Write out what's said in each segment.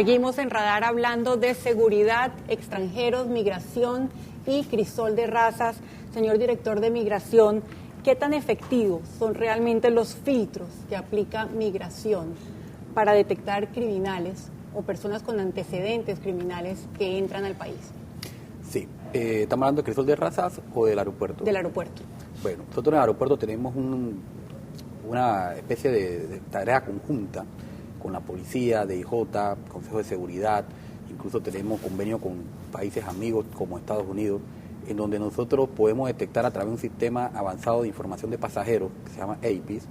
Seguimos en Radar hablando de seguridad, extranjeros, migración y crisol de razas. Señor director de Migración, ¿qué tan efectivos son realmente los filtros que aplica Migración para detectar criminales o personas con antecedentes criminales que entran al país? Sí, ¿estamos hablando de crisol de razas o del aeropuerto? Del aeropuerto. Bueno, nosotros en el aeropuerto tenemos una especie de tarea conjunta con la policía, DIJ, Consejo de Seguridad, incluso tenemos convenio con países amigos como Estados Unidos, en donde nosotros podemos detectar a través de un sistema avanzado de información de pasajeros, que se llama APIS,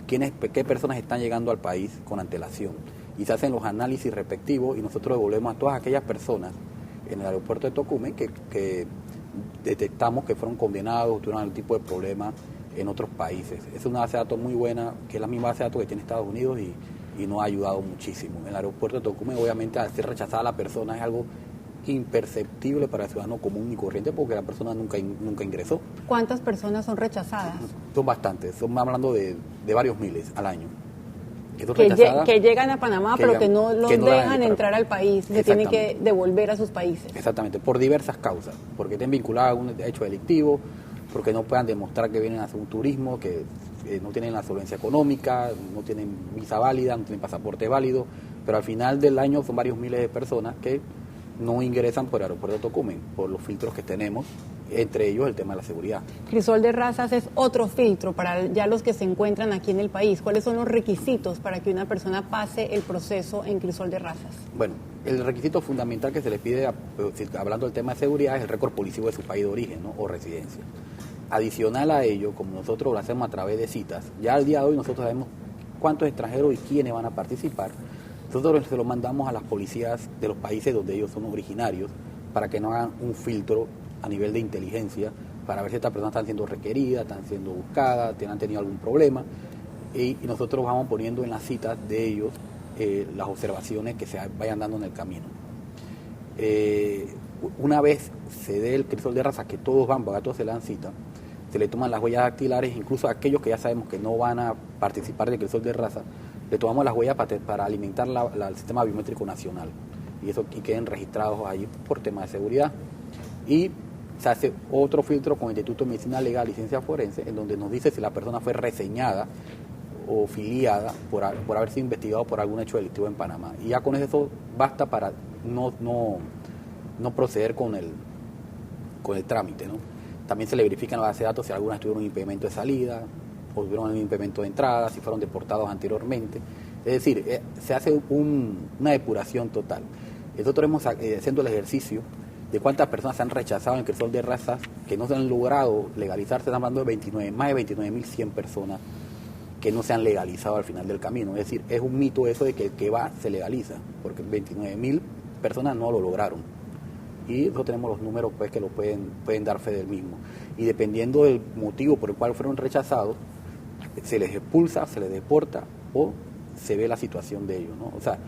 qué personas están llegando al país con antelación. Y se hacen los análisis respectivos y nosotros devolvemos a todas aquellas personas en el aeropuerto de Tocumen que detectamos que fueron condenados, tuvieron algún tipo de problema en otros países. Es una base de datos muy buena, que es la misma base de datos que tiene Estados Unidos y nos ha ayudado muchísimo. En el aeropuerto de Tocumen, obviamente, al ser rechazada la persona es algo imperceptible para el ciudadano común y corriente porque la persona nunca ingresó. ¿Cuántas personas son rechazadas? Son bastantes, son hablando de varios miles al año. Que llegan a Panamá, pero que no los dejan entrar al país, se tienen que devolver a sus países. Exactamente, por diversas causas, porque estén vinculados a algún hecho delictivo, porque no puedan demostrar que vienen a hacer un turismo, que no tienen la solvencia económica, no tienen visa válida, no tienen pasaporte válido, pero al final del año son varios miles de personas que no ingresan por el aeropuerto de Tocumen, por los filtros que tenemos, entre ellos el tema de la seguridad. Crisol de razas es otro filtro para ya los que se encuentran aquí en el país. ¿Cuáles son los requisitos para que una persona pase el proceso en crisol de razas? Bueno, el requisito fundamental que se les pide, hablando del tema de seguridad, es el récord policivo de su país de origen, ¿no?, o residencia. Adicional a ello, como nosotros lo hacemos a través de citas, ya al día de hoy nosotros sabemos cuántos extranjeros y quiénes van a participar. Nosotros se lo mandamos a las policías de los países donde ellos son originarios para que no hagan un filtro a nivel de inteligencia para ver si estas personas están siendo requeridas, están siendo buscadas, han tenido algún problema y nosotros vamos poniendo en las citas de ellos las observaciones que se vayan dando en el camino. Una vez se dé el crisol de raza, que todos van, porque a todos se le dan cita, se le toman las huellas dactilares, incluso a aquellos que ya sabemos que no van a participar del crisol de raza, le tomamos las huellas para alimentar el sistema biométrico nacional y queden registrados ahí por temas de seguridad. Y se hace otro filtro con el Instituto de Medicina Legal y Ciencia Forense, en donde nos dice si la persona fue reseñada o filiada por haber sido investigado por algún hecho delictivo en Panamá. Y ya con eso basta para no proceder con el trámite, ¿no? También se le verifica en la base de datos si algunas tuvieron un impedimento de salida o tuvieron un impedimento de entrada, si fueron deportados anteriormente. Es decir, se hace una depuración total. Nosotros hemos haciendo el ejercicio de cuántas personas se han rechazado en el crisol de razas que no se han logrado legalizarse. Estamos hablando de más de 29.100 personas que no se han legalizado al final del camino. Es decir, es un mito eso de que el que va se legaliza, porque 29.000 personas no lo lograron. Y nosotros tenemos los números pues que lo pueden dar fe del mismo. Y dependiendo del motivo por el cual fueron rechazados, se les expulsa, se les deporta o se ve la situación de ellos, ¿no? O sea,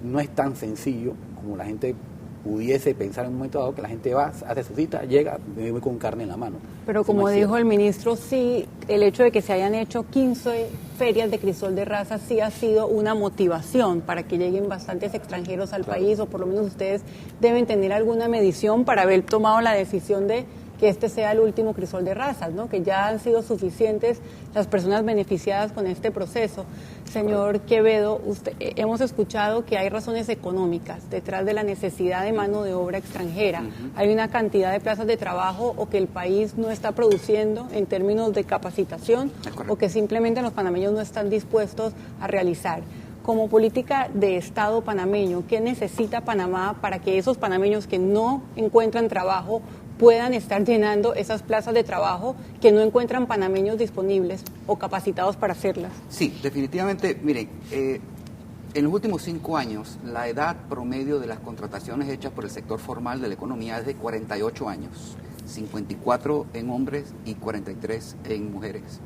no es tan sencillo como la gente pudiese pensar en un momento dado, que la gente va, hace su cita, llega, me voy con carne en la mano. Pero como dijo el ministro, sí, el hecho de que se hayan hecho 15 ferias de crisol de raza sí ha sido una motivación para que lleguen bastantes extranjeros al país, o por lo menos ustedes deben tener alguna medición para haber tomado la decisión de que este sea el último crisol de razas, ¿no? Que ya han sido suficientes las personas beneficiadas con este proceso. Señor Quevedo, hemos escuchado que hay razones económicas detrás de la necesidad de mano de obra extranjera. Hay una cantidad de plazas de trabajo o que el país no está produciendo en términos de capacitación o que simplemente los panameños no están dispuestos a realizar. Como política de Estado panameño, ¿qué necesita Panamá para que esos panameños que no encuentran trabajo puedan estar llenando esas plazas de trabajo que no encuentran panameños disponibles o capacitados para hacerlas? Sí, definitivamente, miren, en los últimos 5 años, la edad promedio de las contrataciones hechas por el sector formal de la economía es de 48 años, 54 en hombres y 43 en mujeres.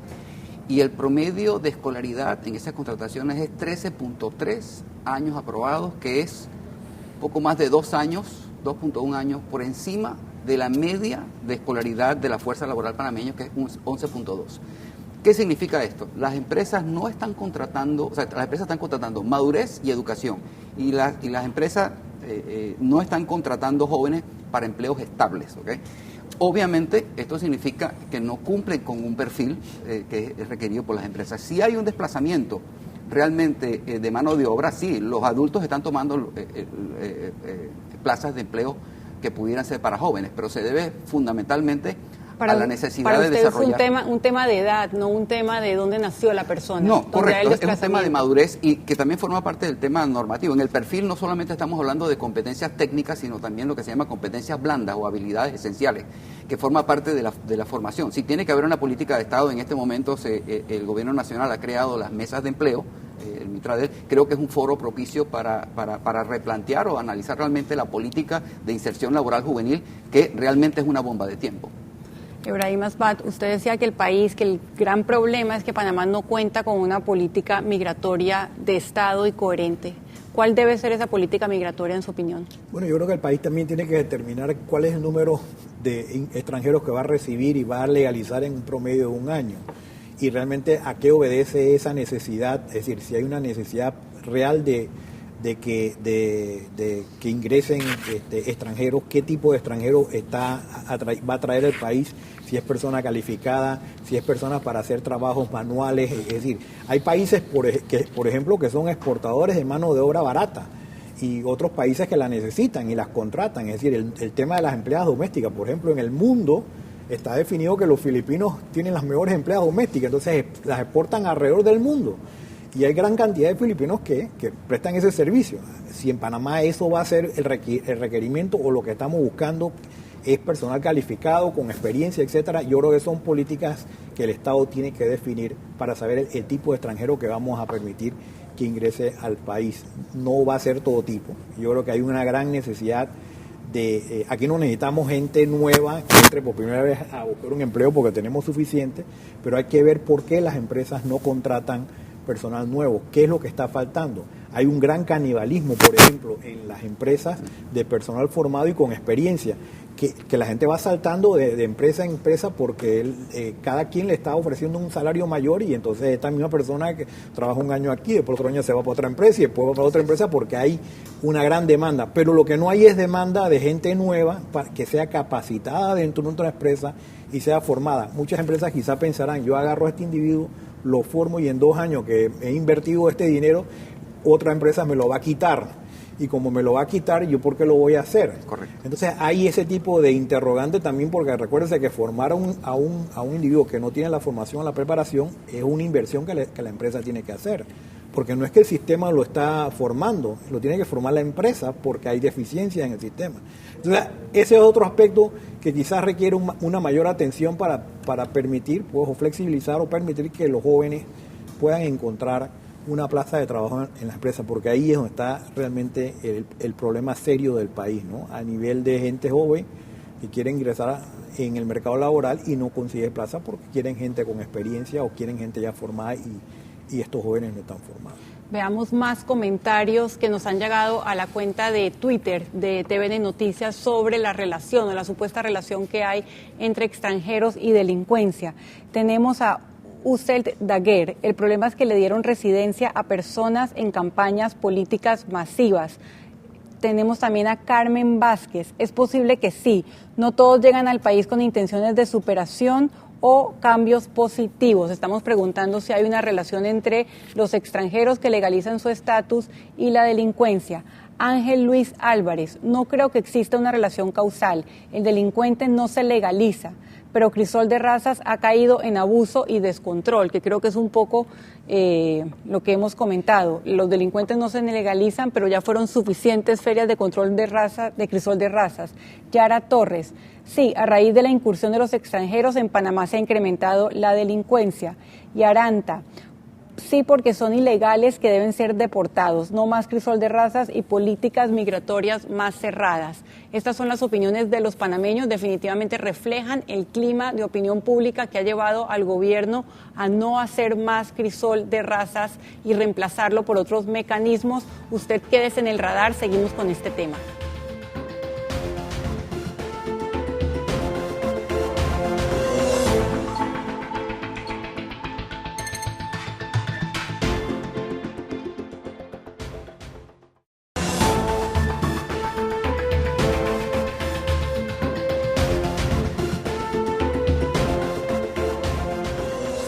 Y el promedio de escolaridad en esas contrataciones es 13.3 años aprobados, que es poco más de 2 años, 2.1 años por encima de la media de escolaridad de la fuerza laboral panameña, que es 11.2. ¿Qué significa esto? Las empresas no están contratando, o sea, las empresas están contratando madurez y educación. y las empresas no están contratando jóvenes para empleos estables, ¿ok? Obviamente, esto significa que no cumplen con un perfil que es requerido por las empresas. Si hay un desplazamiento realmente de mano de obra, sí, los adultos están tomando plazas de empleo que pudieran ser para jóvenes, pero se debe fundamentalmente a la necesidad de desarrollar. Es un tema de edad, no un tema de dónde nació la persona. No, correcto, es un tema de madurez y que también forma parte del tema normativo. En el perfil no solamente estamos hablando de competencias técnicas, sino también lo que se llama competencias blandas o habilidades esenciales, que forma parte de la formación. Si tiene que haber una política de Estado, en este momento el Gobierno Nacional ha creado las mesas de empleo, el Mitradel, creo que es un foro propicio para replantear o analizar realmente la política de inserción laboral juvenil, que realmente es una bomba de tiempo. Ebrahim Asbat, usted decía que el gran problema es que Panamá no cuenta con una política migratoria de Estado y coherente. ¿Cuál debe ser esa política migratoria en su opinión? Bueno, yo creo que el país también tiene que determinar cuál es el número de extranjeros que va a recibir y va a legalizar en un promedio de un año. Y realmente a qué obedece esa necesidad, es decir, si hay una necesidad real de que ingresen extranjeros, qué tipo de extranjeros va a traer el país, si es persona calificada, si es persona para hacer trabajos manuales, es decir, hay países, por ejemplo, que son exportadores de mano de obra barata y otros países que la necesitan y las contratan, es decir, el tema de las empleadas domésticas, por ejemplo, en el mundo está definido que los filipinos tienen las mejores empleadas domésticas, entonces las exportan alrededor del mundo. Y hay gran cantidad de filipinos que prestan ese servicio. Si en Panamá eso va a ser el requerimiento o lo que estamos buscando es personal calificado, con experiencia, etcétera, yo creo que son políticas que el Estado tiene que definir para saber el tipo de extranjero que vamos a permitir que ingrese al país. No va a ser todo tipo. Yo creo que hay una gran necesidad aquí no necesitamos gente nueva que entre por primera vez a buscar un empleo porque tenemos suficiente, pero hay que ver por qué las empresas no contratan personal nuevo, qué es lo que está faltando. Hay un gran canibalismo, por ejemplo, en las empresas de personal formado y con experiencia, que la gente va saltando de empresa en empresa porque cada quien le está ofreciendo un salario mayor y entonces esta misma persona que trabaja un año aquí, después otro año se va para otra empresa y después va para otra empresa porque hay una gran demanda. Pero lo que no hay es demanda de gente nueva que sea capacitada dentro de otra empresa y sea formada. Muchas empresas quizás pensarán, yo agarro a este individuo, lo formo y en 2 años que he invertido este dinero, otra empresa me lo va a quitar. Y como me lo va a quitar, ¿yo por qué lo voy a hacer? Correcto. Entonces hay ese tipo de interrogante también, porque recuérdense que formar a un individuo que no tiene la formación, la preparación, es una inversión que la empresa tiene que hacer. Porque no es que el sistema lo está formando, lo tiene que formar la empresa porque hay deficiencias en el sistema. Entonces ese es otro aspecto que quizás requiere una mayor atención para permitir, pues, o flexibilizar o permitir que los jóvenes puedan encontrar una plaza de trabajo en la empresa, porque ahí es donde está realmente el problema serio del país, ¿no? A nivel de gente joven que quiere ingresar en el mercado laboral y no consigue plaza porque quieren gente con experiencia o quieren gente ya formada y estos jóvenes no están formados. Veamos más comentarios que nos han llegado a la cuenta de Twitter de TVN Noticias sobre la relación o la supuesta relación que hay entre extranjeros y delincuencia. Tenemos a Uselt Daguer. El problema es que le dieron residencia a personas en campañas políticas masivas. Tenemos también a Carmen Vázquez. Es posible que sí, no todos llegan al país con intenciones de superación o cambios positivos. Estamos preguntando si hay una relación entre los extranjeros que legalizan su estatus y la delincuencia. Ángel Luis Álvarez, no creo que exista una relación causal. El delincuente no se legaliza, pero Crisol de Razas ha caído en abuso y descontrol, que creo que es un poco lo que hemos comentado. Los delincuentes no se legalizan, pero ya fueron suficientes ferias de control de Crisol de Razas. Yara Torres, sí, a raíz de la incursión de los extranjeros en Panamá se ha incrementado la delincuencia. Y Aranta, sí, porque son ilegales que deben ser deportados, no más Crisol de Razas y políticas migratorias más cerradas. Estas son las opiniones de los panameños, definitivamente reflejan el clima de opinión pública que ha llevado al gobierno a no hacer más Crisol de Razas y reemplazarlo por otros mecanismos. Usted quédese en el radar, seguimos con este tema.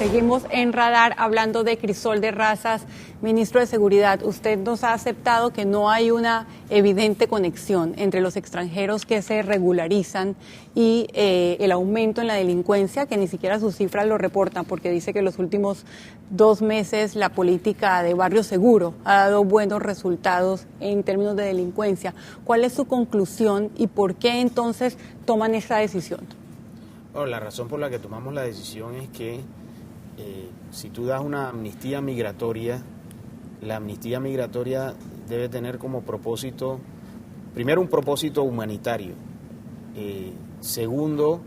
Seguimos en Radar hablando de Crisol de Razas. Ministro de Seguridad, usted nos ha aceptado que no hay una evidente conexión entre los extranjeros que se regularizan y el aumento en la delincuencia, que ni siquiera sus cifras lo reportan, porque dice que los últimos 2 meses la política de barrio seguro ha dado buenos resultados en términos de delincuencia. ¿Cuál es su conclusión y por qué entonces toman esta decisión? Bueno, la razón por la que tomamos la decisión es que si tú das una amnistía migratoria, la amnistía migratoria debe tener como propósito, primero, un propósito humanitario, segundo,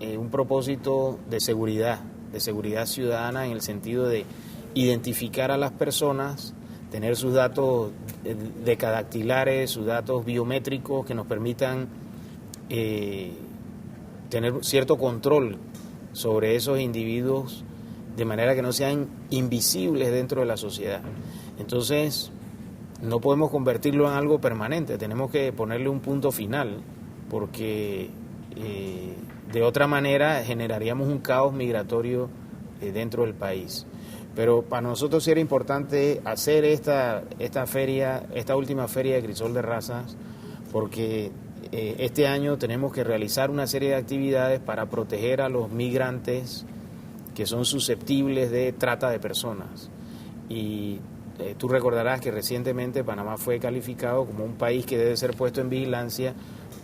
un propósito de seguridad ciudadana, en el sentido de identificar a las personas, tener sus datos decadactilares, sus datos biométricos que nos permitan tener cierto control sobre esos individuos, de manera que no sean invisibles dentro de la sociedad. Entonces, no podemos convertirlo en algo permanente, tenemos que ponerle un punto final, porque de otra manera generaríamos un caos migratorio dentro del país. Pero para nosotros sí era importante hacer esta última feria de Crisol de Razas, porque este año tenemos que realizar una serie de actividades para proteger a los migrantes que son susceptibles de trata de personas. Y tú recordarás que recientemente Panamá fue calificado como un país que debe ser puesto en vigilancia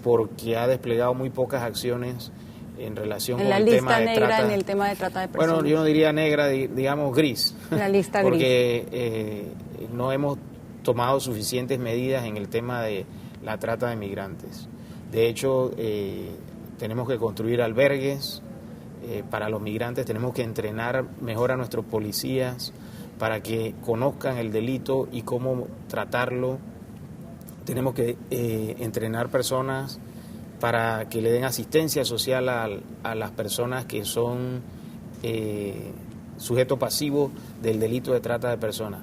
porque ha desplegado muy pocas acciones en relación con el tema de trata. En el tema de trata de personas. Bueno, yo no diría negra, digamos gris. La lista gris. Porque no hemos tomado suficientes medidas en el tema de la trata de migrantes. De hecho, tenemos que construir albergues para los migrantes, tenemos que entrenar mejor a nuestros policías para que conozcan el delito y cómo tratarlo. Tenemos que entrenar personas para que le den asistencia social a las personas que son sujetos pasivos del delito de trata de personas.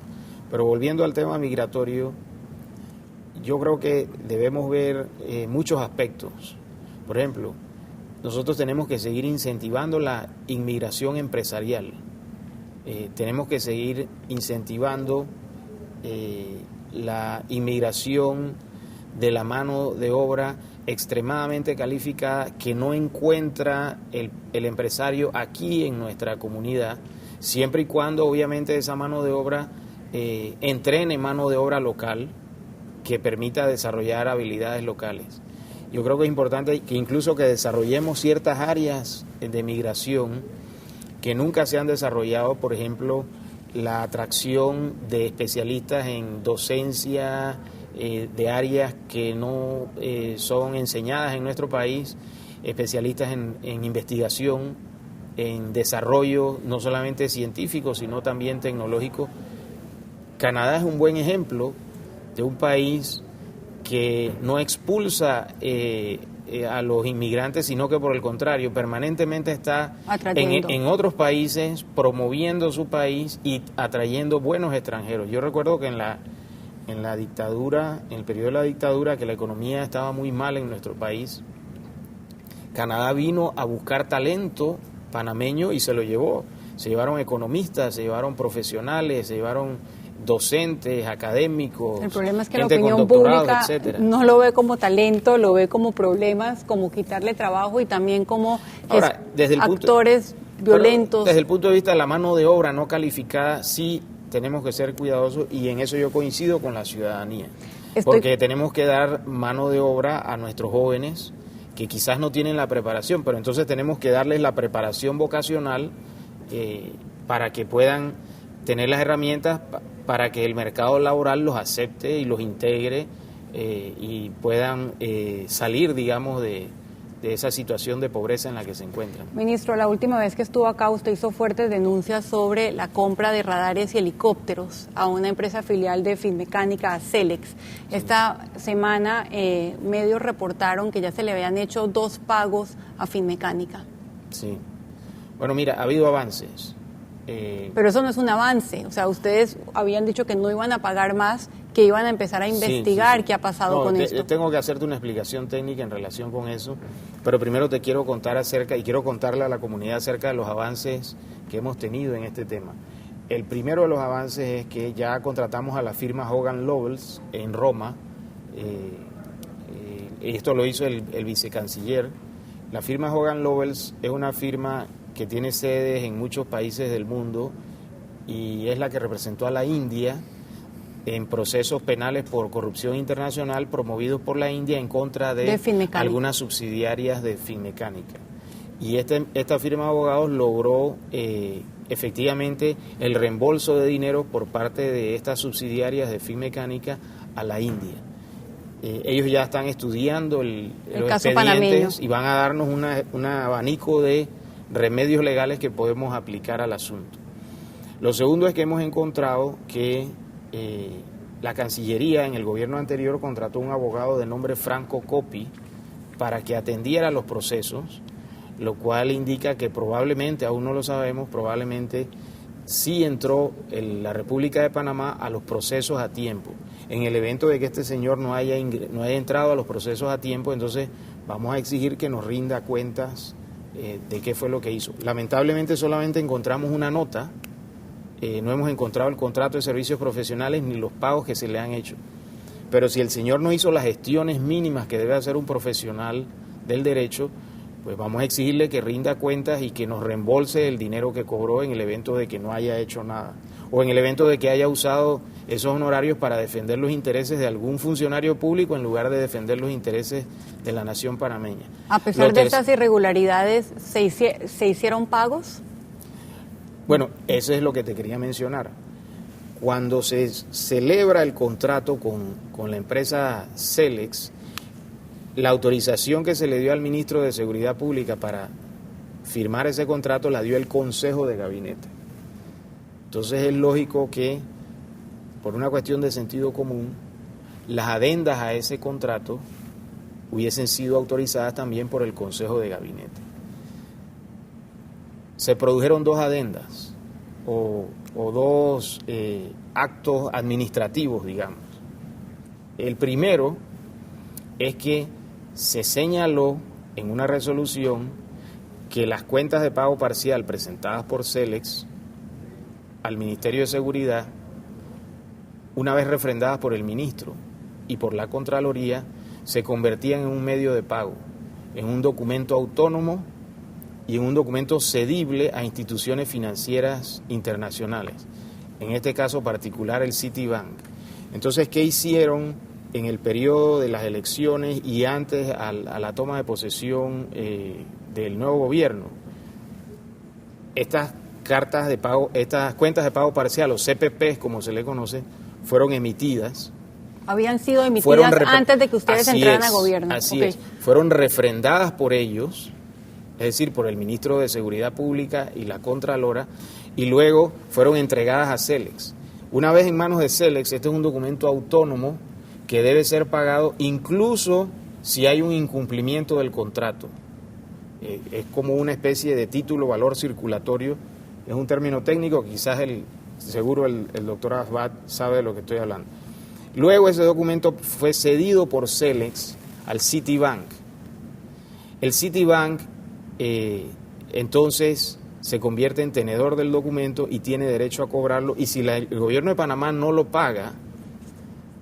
Pero volviendo al tema migratorio, yo creo que debemos ver muchos aspectos. Por ejemplo, nosotros tenemos que seguir incentivando la inmigración empresarial. Tenemos que seguir incentivando la inmigración de la mano de obra extremadamente calificada que no encuentra el empresario aquí en nuestra comunidad, siempre y cuando obviamente esa mano de obra entrene mano de obra local que permita desarrollar habilidades locales. Yo creo que es importante que incluso que desarrollemos ciertas áreas de migración que nunca se han desarrollado, por ejemplo, la atracción de especialistas en docencia de áreas que no son enseñadas en nuestro país, especialistas en investigación, en desarrollo no solamente científico, sino también tecnológico. Canadá es un buen ejemplo de un país que no expulsa a los inmigrantes, sino que por el contrario, permanentemente está en otros países promoviendo su país y atrayendo buenos extranjeros. Yo recuerdo que en la dictadura, en el periodo de la dictadura, que la economía estaba muy mal en nuestro país, Canadá vino a buscar talento panameño y se lo llevó. Se llevaron economistas, se llevaron profesionales, se llevaron docentes, académicos, el problema es que la gente opinión con doctorados, pública etcétera. No lo ve como talento, lo ve como problemas, como quitarle trabajo y también como actores violentos. Desde el punto de vista de la mano de obra no calificada, sí tenemos que ser cuidadosos, y en eso yo coincido con la ciudadanía, porque tenemos que dar mano de obra a nuestros jóvenes que quizás no tienen la preparación, pero entonces tenemos que darles la preparación vocacional para que puedan tener las herramientas para que el mercado laboral los acepte y los integre y puedan salir, digamos, de esa situación de pobreza en la que se encuentran. Ministro, la última vez que estuvo acá usted hizo fuertes denuncias sobre la compra de radares y helicópteros a una empresa filial de Finmecánica, a Celex. Esta semana medios reportaron que ya se le habían hecho 2 pagos a Finmecánica. Sí. Bueno, mira, ha habido avances. Pero eso no es un avance, o sea, ustedes habían dicho que no iban a pagar más, que iban a empezar a investigar Sí. qué ha pasado No, con esto. Tengo que hacerte una explicación técnica en relación con eso, pero primero te quiero contar quiero contarle a la comunidad acerca de los avances que hemos tenido en este tema. El primero de los avances es que ya contratamos a la firma Hogan Lovells en Roma. Esto lo hizo el vicecanciller. La firma Hogan Lovells es una firma que tiene sedes en muchos países del mundo y es la que representó a la India en procesos penales por corrupción internacional promovidos por la India en contra de Finmecánica. algunas subsidiarias de Finmecánica. Y esta firma de abogados logró efectivamente el reembolso de dinero por parte de estas subsidiarias de Finmecánica a la India. Ellos ya están estudiando los caso expedientes panameño. y van a darnos un abanico de remedios legales que podemos aplicar al asunto. Lo segundo es que hemos encontrado que la Cancillería en el gobierno anterior contrató un abogado de nombre Franco Coppi para que atendiera los procesos, lo cual indica que probablemente, aún no lo sabemos, probablemente sí entró la República de Panamá a los procesos a tiempo. En el evento de que este señor no haya entrado a los procesos a tiempo, entonces vamos a exigir que nos rinda cuentas de qué fue lo que hizo. Lamentablemente solamente encontramos una nota, no hemos encontrado el contrato de servicios profesionales ni los pagos que se le han hecho. Pero si el señor no hizo las gestiones mínimas que debe hacer un profesional del derecho, pues vamos a exigirle que rinda cuentas y que nos reembolse el dinero que cobró en el evento de que no haya hecho nada, o en el evento de que haya usado esos honorarios para defender los intereses de algún funcionario público en lugar de defender los intereses de la nación panameña. A pesar de estas irregularidades, ¿se hicieron pagos? Bueno, eso es lo que te quería mencionar. Cuando se celebra el contrato con la empresa Celex, la autorización que se le dio al ministro de Seguridad Pública para firmar ese contrato la dio el Consejo de Gabinete. Entonces es lógico que, por una cuestión de sentido común, las adendas a ese contrato hubiesen sido autorizadas también por el Consejo de Gabinete. Se produjeron dos adendas o dos actos administrativos, digamos. El primero es que se señaló en una resolución que las cuentas de pago parcial presentadas por Celex al Ministerio de Seguridad, una vez refrendadas por el ministro y por la Contraloría, se convertían en un medio de pago, en un documento autónomo y en un documento cedible a instituciones financieras internacionales, en este caso particular el Citibank. Entonces, ¿qué hicieron en el periodo de las elecciones y antes a la toma de posesión del nuevo gobierno? Estas cartas de pago, estas cuentas de pago parcial, o CPPs como se le conoce, fueron emitidas. Habían sido emitidas antes de que ustedes entraran a gobierno. Así es. Fueron refrendadas por ellos, es decir, por el ministro de Seguridad Pública y la Contralora, y luego fueron entregadas a Celex. Una vez en manos de Celex, este es un documento autónomo que debe ser pagado incluso si hay un incumplimiento del contrato. Es como una especie de título valor circulatorio, es un término técnico, quizás seguro el doctor Asbat sabe de lo que estoy hablando. Luego ese documento fue cedido por Celex al Citibank. El Citibank entonces se convierte en tenedor del documento y tiene derecho a cobrarlo, y si el gobierno de Panamá no lo paga,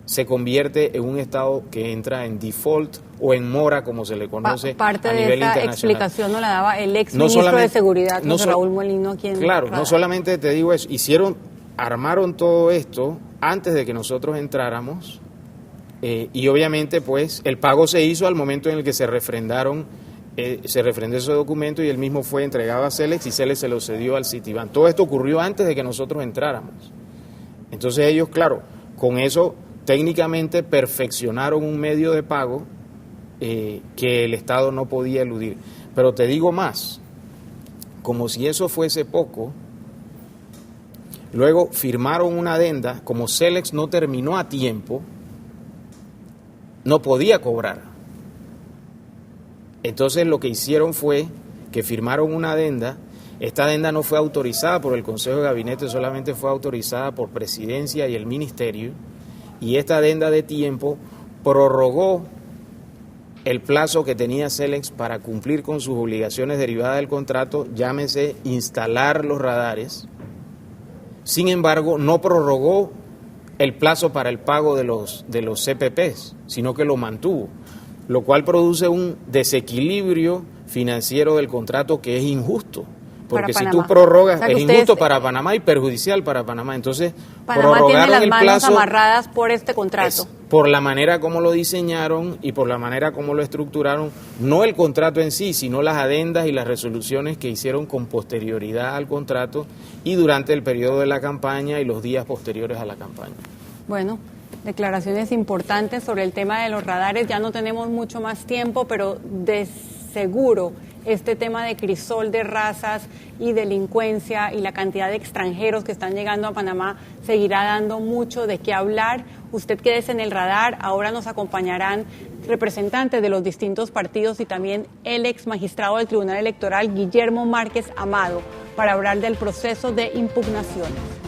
se convierte en un estado que entra en default o en mora, como se le conoce parte a de nivel esta internacional. explicación nos la daba el ex ministro de Seguridad, Raúl Molino, quien... Claro, no solamente te digo eso, armaron todo esto antes de que nosotros entráramos, y obviamente pues el pago se hizo al momento en el que se refrendó ese documento y el mismo fue entregado a Celex y Celex se lo cedió al Citibank. Todo esto ocurrió antes de que nosotros entráramos. Entonces ellos, claro, con eso técnicamente perfeccionaron un medio de pago que el Estado no podía eludir. Pero te digo más, como si eso fuese poco, luego firmaron una adenda, como Celex no terminó a tiempo, no podía cobrar. Entonces lo que hicieron fue que firmaron una adenda. Esta adenda no fue autorizada por el Consejo de Gabinete, solamente fue autorizada por Presidencia y el Ministerio, y esta adenda de tiempo prorrogó el plazo que tenía Celex para cumplir con sus obligaciones derivadas del contrato, llámese instalar los radares. Sin embargo, no prorrogó el plazo para el pago de los CPPs, sino que lo mantuvo, lo cual produce un desequilibrio financiero del contrato que es injusto. Porque si tú prorrogas, es injusto para Panamá y perjudicial para Panamá. Entonces, Panamá tiene las manos amarradas por este contrato. Por la manera como lo diseñaron y por la manera como lo estructuraron, no el contrato en sí, sino las adendas y las resoluciones que hicieron con posterioridad al contrato y durante el periodo de la campaña y los días posteriores a la campaña. Bueno, declaraciones importantes sobre el tema de los radares. Ya no tenemos mucho más tiempo, pero de seguro este tema de crisol de razas y delincuencia y la cantidad de extranjeros que están llegando a Panamá seguirá dando mucho de qué hablar. Usted quédese en el radar. Ahora nos acompañarán representantes de los distintos partidos y también el ex magistrado del Tribunal Electoral, Guillermo Márquez Amado, para hablar del proceso de impugnaciones.